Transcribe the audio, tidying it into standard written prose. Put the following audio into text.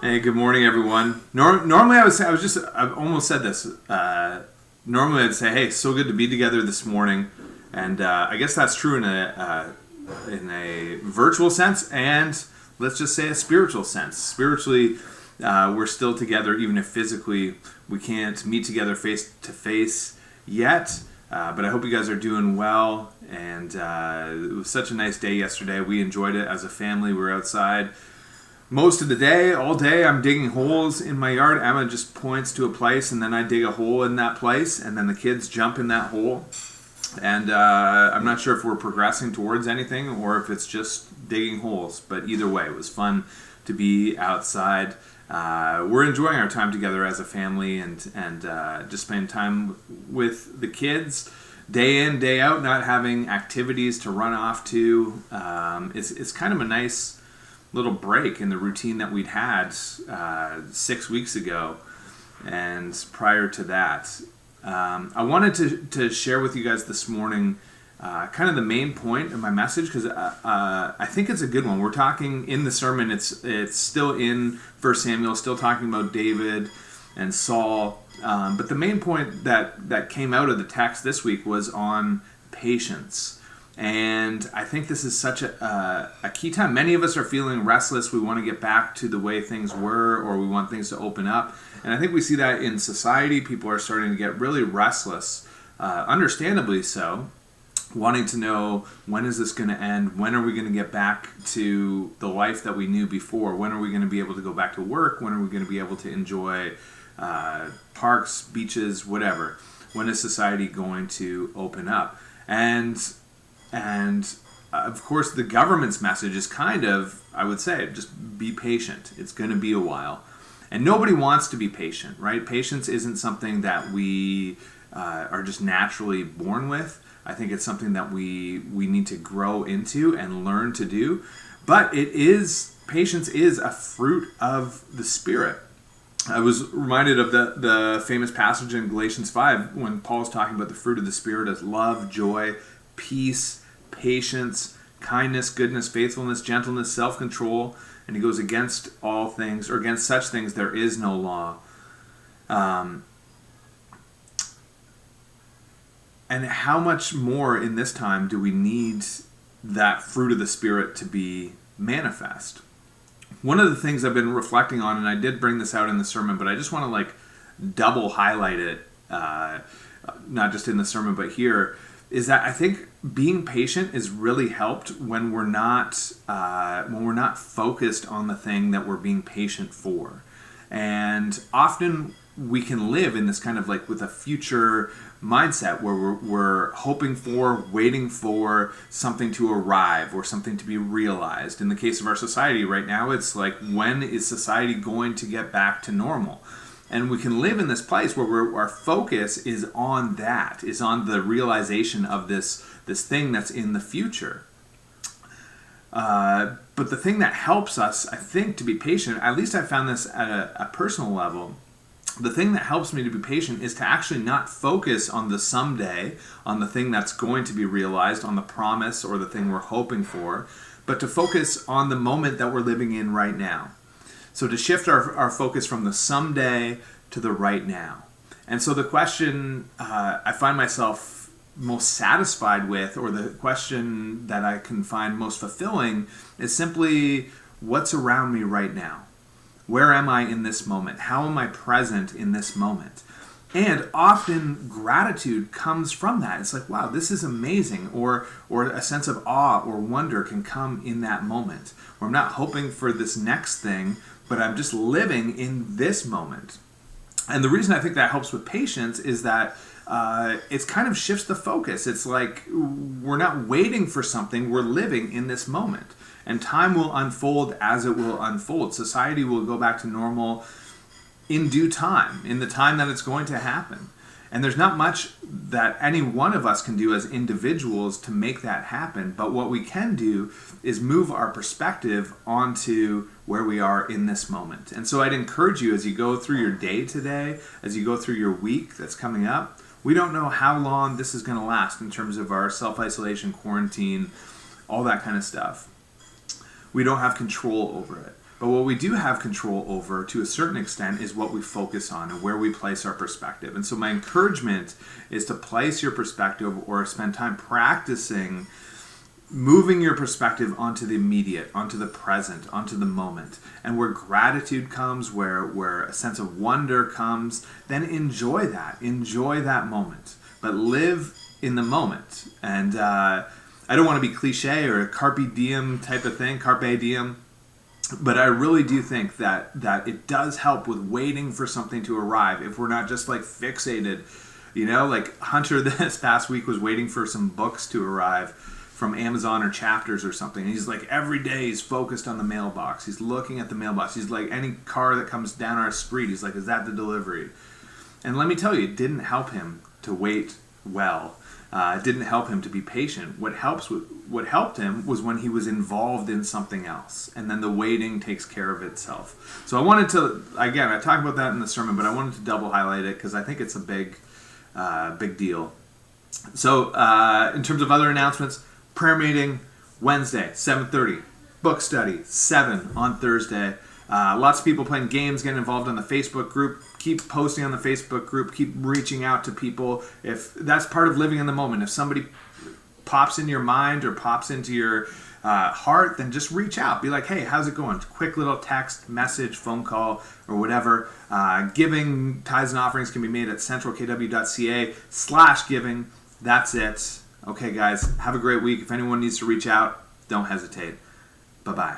Hey, good morning, everyone. Normally, I almost said this. Normally, I'd say, "Hey, so good to be together this morning," and I guess that's true in a virtual sense, and let's just say a spiritual sense. Spiritually, we're still together, even if physically we can't meet together face to face yet. But I hope you guys are doing well. And it was such a nice day yesterday. We enjoyed it as a family. We were outside most of the day, all day. I'm digging holes in my yard. Emma just points to a place, and then I dig a hole in that place, and then the kids jump in that hole. And I'm not sure if we're progressing towards anything or if it's just digging holes. But either way, it was fun to be outside. We're enjoying our time together as a family, and just spending time with the kids day in, day out, not having activities to run off to. It's kind of a nice little break in the routine that we'd had 6 weeks ago and prior to that. I wanted to share with you guys this morning kind of the main point of my message, because I think it's a good one. We're talking in the sermon, it's still in 1 Samuel, still talking about David and Saul, but the main point that came out of the text this week was on patience. And I think this is such a key time. Many of us are feeling restless. We want to get back to the way things were, or we want things to open up. And I think we see that in society. People are starting to get really restless, understandably so, wanting to know, when is this going to end? When are we going to get back to the life that we knew before? When are we going to be able to go back to work? When are we going to be able to enjoy parks, beaches, whatever? When is society going to open up? And of course, the government's message is kind of, I would say, just be patient. It's going to be a while. And nobody wants to be patient, right? Patience isn't something that we are just naturally born with. I think it's something that we need to grow into and learn to do. But patience is a fruit of the Spirit. I was reminded of the famous passage in Galatians 5 when Paul's talking about the fruit of the Spirit as love, joy, peace, patience, kindness, goodness, faithfulness, gentleness, self-control, and he goes, against all things, or against such things there is no law. And how much more in this time do we need that fruit of the Spirit to be manifest? One of the things I've been reflecting on, and I did bring this out in the sermon, but I just want to double highlight it, not just in the sermon but here, is that I think being patient is really helped when we're not focused on the thing that we're being patient for. And often we can live in this kind of like with a future mindset where we're hoping for, waiting for something to arrive or something to be realized. In the case of our society right now, it's like, when is society going to get back to normal? And we can live in this place where our focus is on that, is on the realization of this thing that's in the future. But the thing that helps us, I think, to be patient, at least I found this at a personal level, the thing that helps me to be patient is to actually not focus on the someday, on the thing that's going to be realized, on the promise or the thing we're hoping for, but to focus on the moment that we're living in right now. So to shift our focus from the someday to the right now. And so the question I find myself most satisfied with, or the question that I can find most fulfilling, is simply, what's around me right now? Where am I in this moment? How am I present in this moment? And often gratitude comes from that. It's like, wow, this is amazing. Or a sense of awe or wonder can come in that moment, where I'm not hoping for this next thing, but I'm just living in this moment. And the reason I think that helps with patience is that it kind of shifts the focus. It's like we're not waiting for something, we're living in this moment. And time will unfold as it will unfold. Society will go back to normal in due time, in the time that it's going to happen. And there's not much that any one of us can do as individuals to make that happen. But what we can do is move our perspective onto where we are in this moment. And so I'd encourage you, as you go through your day today, as you go through your week that's coming up, we don't know how long this is going to last in terms of our self-isolation, quarantine, all that kind of stuff. We don't have control over it. But what we do have control over, to a certain extent, is what we focus on and where we place our perspective. And so my encouragement is to place your perspective, or spend time practicing moving your perspective onto the immediate, onto the present, onto the moment. And where gratitude comes, where a sense of wonder comes, then enjoy that moment. But live in the moment. And I don't want to be cliche or a carpe diem type of thing, carpe diem. But I really do think that it does help with waiting for something to arrive. If we're not just like fixated, like Hunter this past week was waiting for some books to arrive from Amazon or Chapters or something. And he's like, every day he's focused on the mailbox. He's looking at the mailbox. He's like, any car that comes down our street, he's like, is that the delivery? And let me tell you, it didn't help him to wait well. It didn't help him to be patient. What helped him was when he was involved in something else, and then the waiting takes care of itself. So I wanted to, again, I talked about that in the sermon, but I wanted to double highlight it because I think it's a big deal. So in terms of other announcements, prayer meeting Wednesday, 7:30. Book study, 7 on Thursday. Lots of people playing games, getting involved in the Facebook group. Keep posting on the Facebook group. Keep reaching out to people. If that's part of living in the moment. If somebody pops in your mind or pops into your heart, then just reach out. Be like, hey, how's it going? Quick little text, message, phone call, or whatever. Giving, tithes and offerings can be made at centralkw.ca/giving. That's it. Okay, guys, have a great week. If anyone needs to reach out, don't hesitate. Bye-bye.